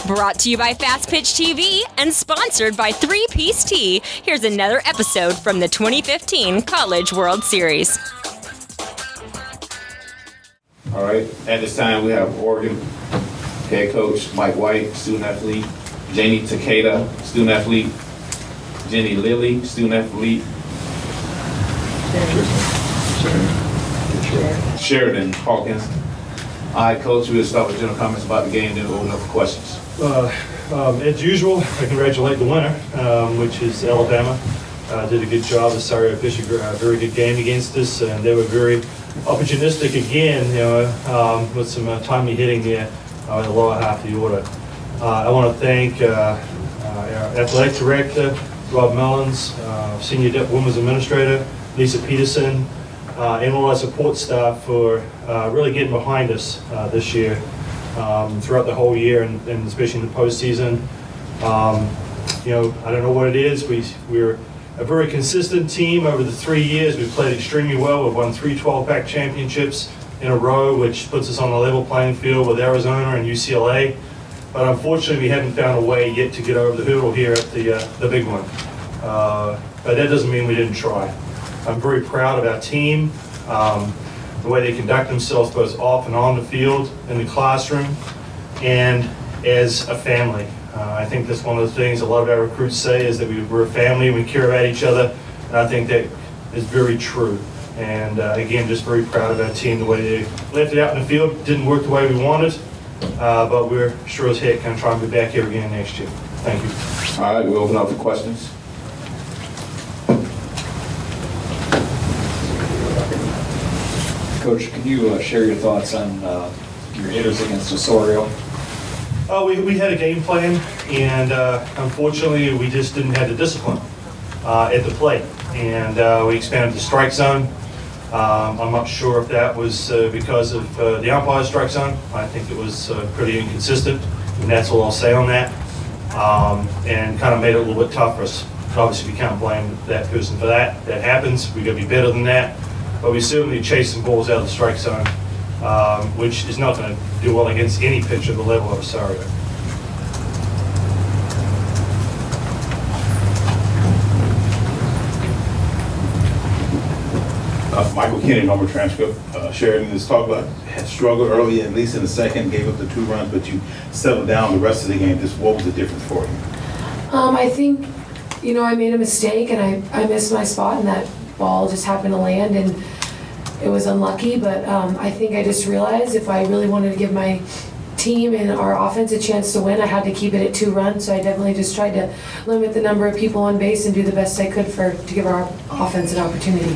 Brought to you by Fastpitch TV and sponsored by 3-Piece Tea, here's another episode from the 2015 College World Series. All right, at this time we have Oregon head coach Mike White, student athlete, Janie Takeda, student athlete, Jenny Lilly, student athlete, Sheridan Hawkins. All right, Coach, we'll start with general comments about the game, then we'll open up for questions. As usual, I congratulate the winner, which is Alabama. Did a good job. The Sario pitched a very good game against us, and they were very opportunistic again, with some timely hitting there in the lower half of the order. I want to thank our athletic director, Rob Mullins, senior women's administrator, Lisa Peterson, and all our support staff for really getting behind us this year, throughout the whole year, and especially in the postseason. I don't know what it is. We're a very consistent team over the 3 years. We've played extremely well. We've won 3 12-pack championships in a row, which puts us on a level playing field with Arizona and UCLA. But unfortunately, we haven't found a way yet to get over the hurdle here at the big one. But that doesn't mean we didn't try. I'm very proud of our team, the way they conduct themselves both off and on the field, in the classroom, and as a family. I think that's one of the things a lot of our recruits say, is that we're a family, we care about each other, and I think that is very true. And again, just very proud of our team, the way they left it out in the field. Didn't work the way we wanted, but we're sure as heck going to try and be back here again next year. Thank you. All right, we'll open up for questions. Coach, can you share your thoughts on your hitters against Osorio? We had a game plan, and unfortunately, we just didn't have the discipline at the plate. And we expanded the strike zone. I'm not sure if that was because of the umpire strike zone. I think it was pretty inconsistent, and that's all I'll say on that. And kind of made it a little bit tough for us. Obviously, we can't blame that person for that. That happens. We got to be better than that. But we certainly chased some balls out of the strike zone, which is not going to do well against any pitcher at the level of Osorio. Michael Kenny, normal transcript. Sheridan has talked about had struggled early, at least in the second, gave up the 2 runs, but you settled down the rest of the game. Just what was the difference for you? I think, I made a mistake and I missed my spot, and that ball just happened to land, and it was unlucky. But I think I just realized if I really wanted to give my team and our offense a chance to win, I had to keep it at 2 runs. So I definitely just tried to limit the number of people on base and do the best I could to give our offense an opportunity.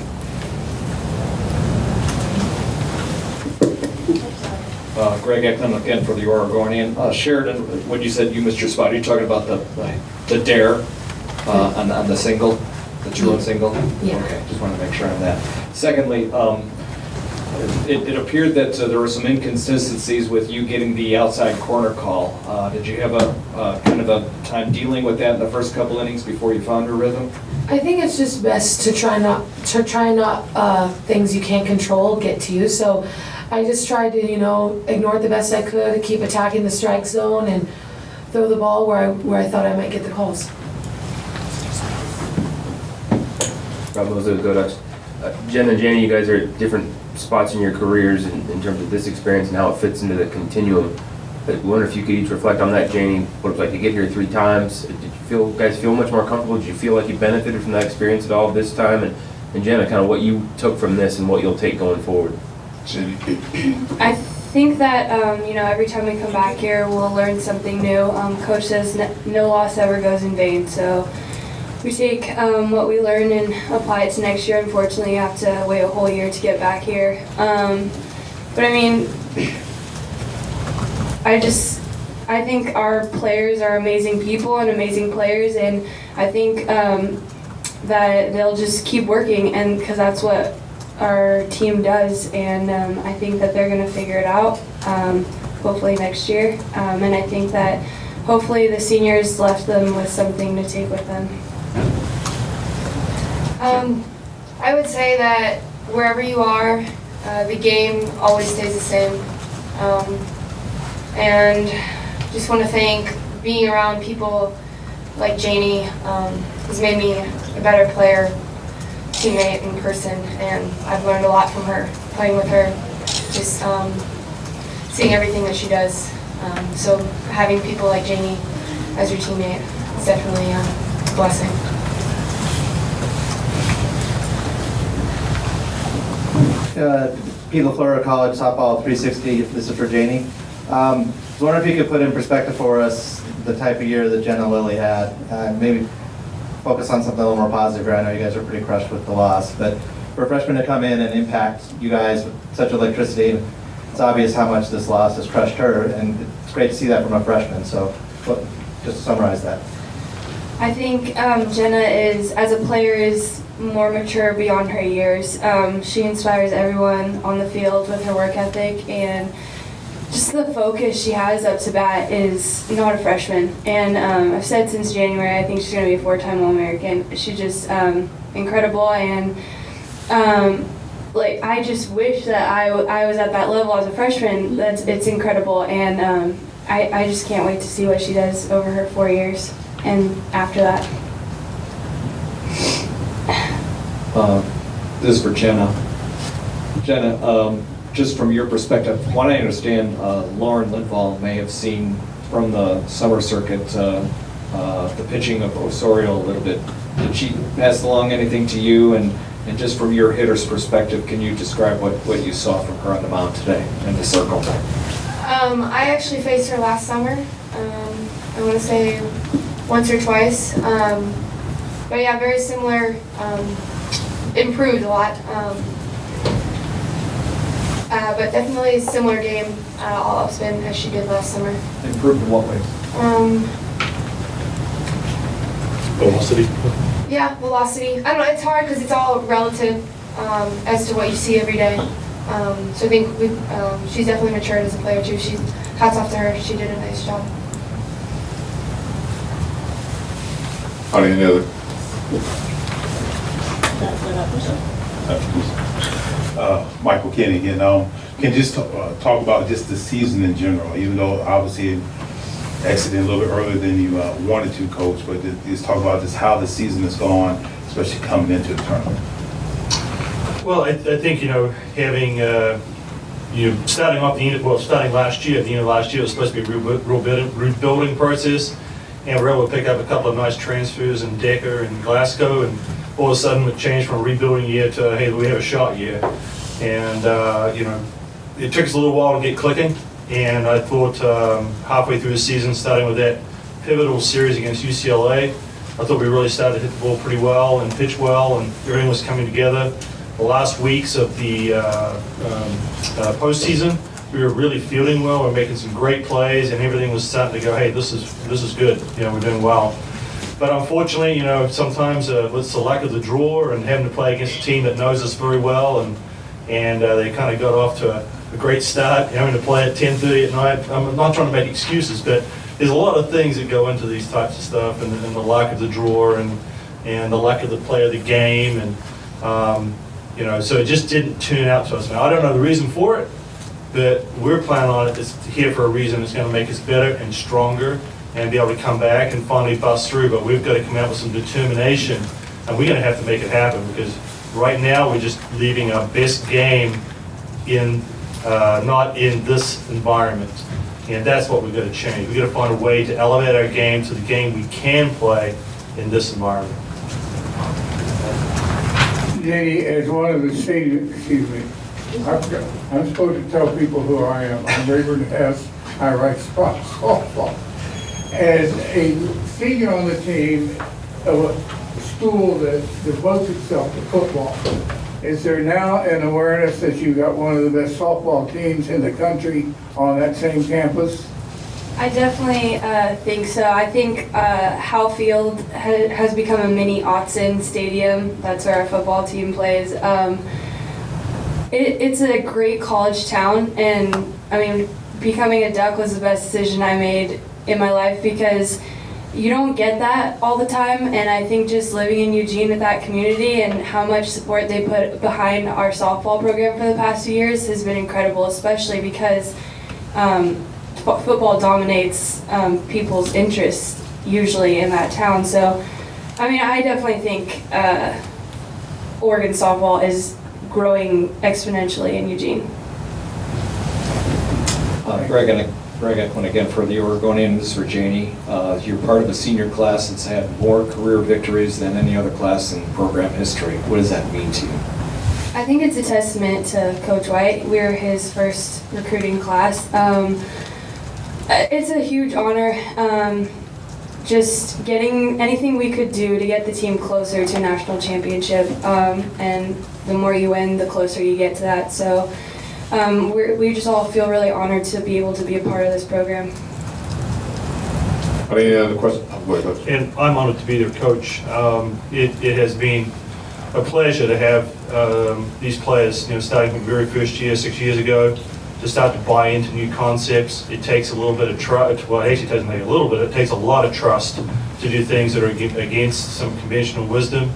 Greg Ekman again for the Oregonian. Sheridan, when you said you missed your spot, are you talking about the dare on the single, the 2-run single? Yeah. Okay, just wanted to make sure on that. Secondly, it appeared that there were some inconsistencies with you getting the outside corner call. Did you have a kind of a time dealing with that in the first couple innings before you found your rhythm? I think it's just best to try not things you can't control get to you. So I just tried to ignore it the best I could, keep attacking the strike zone, and throw the ball where I thought I might get the calls. Jen and Jenny, you guys are at different spots in your careers in terms of this experience and how it fits into the continuum. I wonder if you could each reflect on that, Janie, what it was like to get here 3 times. Did you guys feel much more comfortable? Did you feel like you benefited from that experience at all this time? And Jenna, kind of what you took from this and what you'll take going forward. I think that, every time we come back here, we'll learn something new. Coach says no loss ever goes in vain, so we take what we learn and apply it to next year. Unfortunately, you have to wait a whole year to get back here. But I mean, I think our players are amazing people and amazing players, and I think that they'll just keep working, and because that's what our team does, and I think that they're going to figure it out, hopefully next year. And I think that hopefully the seniors left them with something to take with them. I would say that wherever you are, the game always stays the same. And just want to thank being around people like Janie has made me a better player, teammate, and person, and I've learned a lot from her, playing with her, just seeing everything that she does. So having people like Janie as your teammate is definitely a blessing. Pete LaFleur, College Softball 360, this is for Janie. I was wondering if you could put in perspective for us the type of year that Jenna Lilly had. Maybe focus on something a little more positive here. I know you guys are pretty crushed with the loss, but for a freshman to come in and impact you guys with such electricity, it's obvious how much this loss has crushed her, and it's great to see that from a freshman. So just to summarize that. I think Jenna is, as a player, is more mature beyond her years. She inspires everyone on the field with her work ethic, and just the focus she has up to bat is not a freshman. And I've said since January, I think she's going to be a 4-time All-American. She's just incredible, and like I just wish that I was at that level as a freshman. It's incredible, and I just can't wait to see what she does over her 4 years and after that. This is for Jenna. Jenna, just from your perspective, from what I understand, Lauren Lindvall may have seen from the summer circuit the pitching of Osorio a little bit. Did she pass along anything to you? And just from your hitter's perspective, can you describe what you saw from her on the mound today in the circle? I actually faced her last summer. I want to say once or twice. But yeah, very similar. Improved a lot. But definitely similar game, all up spin as she did last summer. Improved in what way? Velocity. Yeah, velocity. I don't know, it's hard because it's all relative as to what you see every day. So I think she's definitely matured as a player too. Hats off to her, she did a nice job. Are there any other? Michael Kenny again. Can you just talk about just the season in general, even though obviously it exited a little bit earlier than you wanted to, Coach, but just talk about just how the season has gone, especially coming into the tournament. Well, I think, having, starting last year, at the end of last year, it was supposed to be a rebuilding process, and we were able to pick up a couple of nice transfers in Decker and Glasgow, and all of a sudden it changed from a rebuilding year to, hey, we have a shot year. And, it took us a little while to get clicking, and I thought halfway through the season, starting with that pivotal series against UCLA, I thought we really started to hit the ball pretty well and pitch well, and everything was coming together. The last weeks of the postseason, we were really fielding well. We were making some great plays, and everything was starting to go, hey, this is good. We're doing well. But unfortunately, sometimes it's the luck of the draw and having to play against a team that knows us very well, and they kind of got off to a great start, having to play at 10:30 at night. I'm not trying to make excuses, but there's a lot of things that go into these types of stuff, and the luck of the draw, and the luck of the play of the game, and so it just didn't turn out to us. Now, I don't know the reason for it, but we're planning on it. It's here for a reason. It's going to make us better and stronger and be able to come back and finally bust through. But we've got to come out with some determination, and we're going to have to make it happen, because right now we're just leaving our best game in not in this environment. And that's what we've got to change. We've got to find a way to elevate our game to the game we can play in this environment. Jenny, as one of the seniors, I'm supposed to tell people who I am. I'm Rayburn Hess. I write softball. As a senior on the team of a school that devotes itself to football, is there now an awareness that you got one of the best softball teams in the country on that same campus? I definitely think so. I think Howe Field has become a mini Autzen Stadium. That's where our football team plays. It's a great college town, and I mean, becoming a Duck was the best decision I made in my life, because you don't get that all the time, and I think just living in Eugene with that community and how much support they put behind our softball program for the past few years has been incredible, especially because football dominates people's interest usually in that town. So, I mean, I definitely think Oregon softball is growing exponentially in Eugene. Greg, I got one again for the Oregonian. This is for Janie. You're part of a senior class that's had more career victories than any other class in program history. What does that mean to you? I think it's a testament to Coach White. We're his first recruiting class. It's a huge honor. Just getting anything we could do to get the team closer to a national championship. And the more you win, the closer you get to that. So we just all feel really honored to be able to be a part of this program. Are there any other questions? Oh, go ahead, Coach. And I'm honored to be their coach. It has been a pleasure to have these players, starting from the very first year, 6 years ago, to start to buy into new concepts. It takes a little bit of trust. Well, actually, it doesn't take a little bit. It takes a lot of trust to do things that are against some conventional wisdom.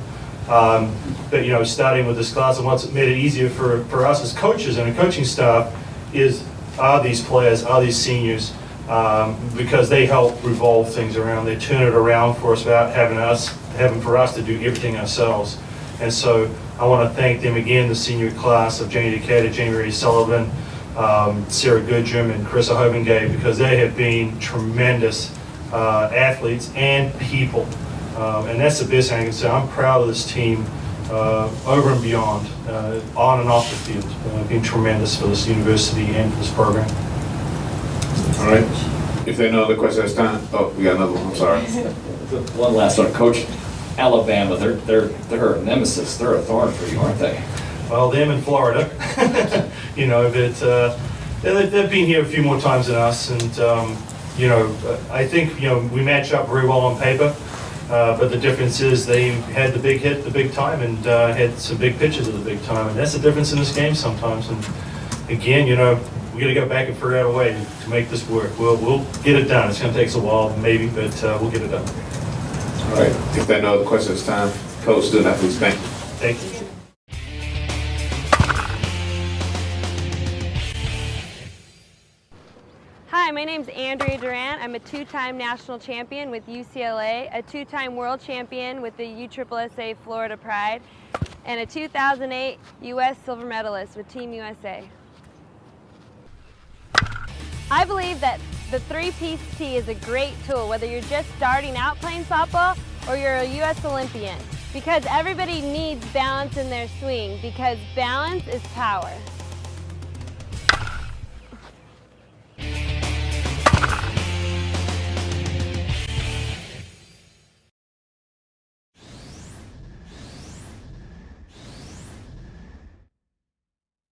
But starting with this class, and what's made it easier for us as coaches and a coaching staff are these players, are these seniors, because they help revolve things around. They turn it around for us without having for us to do everything ourselves. And so I want to thank them again, the senior class of Janie Decatur, Jamie Ray Sullivan, Sarah Goodrum, and Carissa Hobengay, because they have been tremendous athletes and people. And that's the best thing I can say. I'm proud of this team over and beyond, on and off the field. Been tremendous for this university and for this program. All right. If there are no other questions, it's time. Oh, we got another one. I'm sorry. One last one, Coach. Alabama, they're a nemesis. They're a thorn for you, aren't they? Well, them in Florida, but they've been here a few more times than us, and I think we match up very well on paper. But the difference is they had the big hit, the big time, and had some big pitches at the big time, and that's the difference in this game sometimes. And again, we got to go back and figure out a way to make this work. We'll get it done. It's going to take us a while, maybe, but we'll get it done. All right. If there are no other questions, it's time. Coach, student athletes, thank you. Thank you. Hi, my name's Andrea Durant. I'm a two-time national champion with UCLA, a two-time world champion with the USSSA Florida Pride, and a 2008 U.S. silver medalist with Team USA. I believe that the three-piece tee is a great tool, whether you're just starting out playing softball or you're a U.S. Olympian, because everybody needs balance in their swing, because balance is power.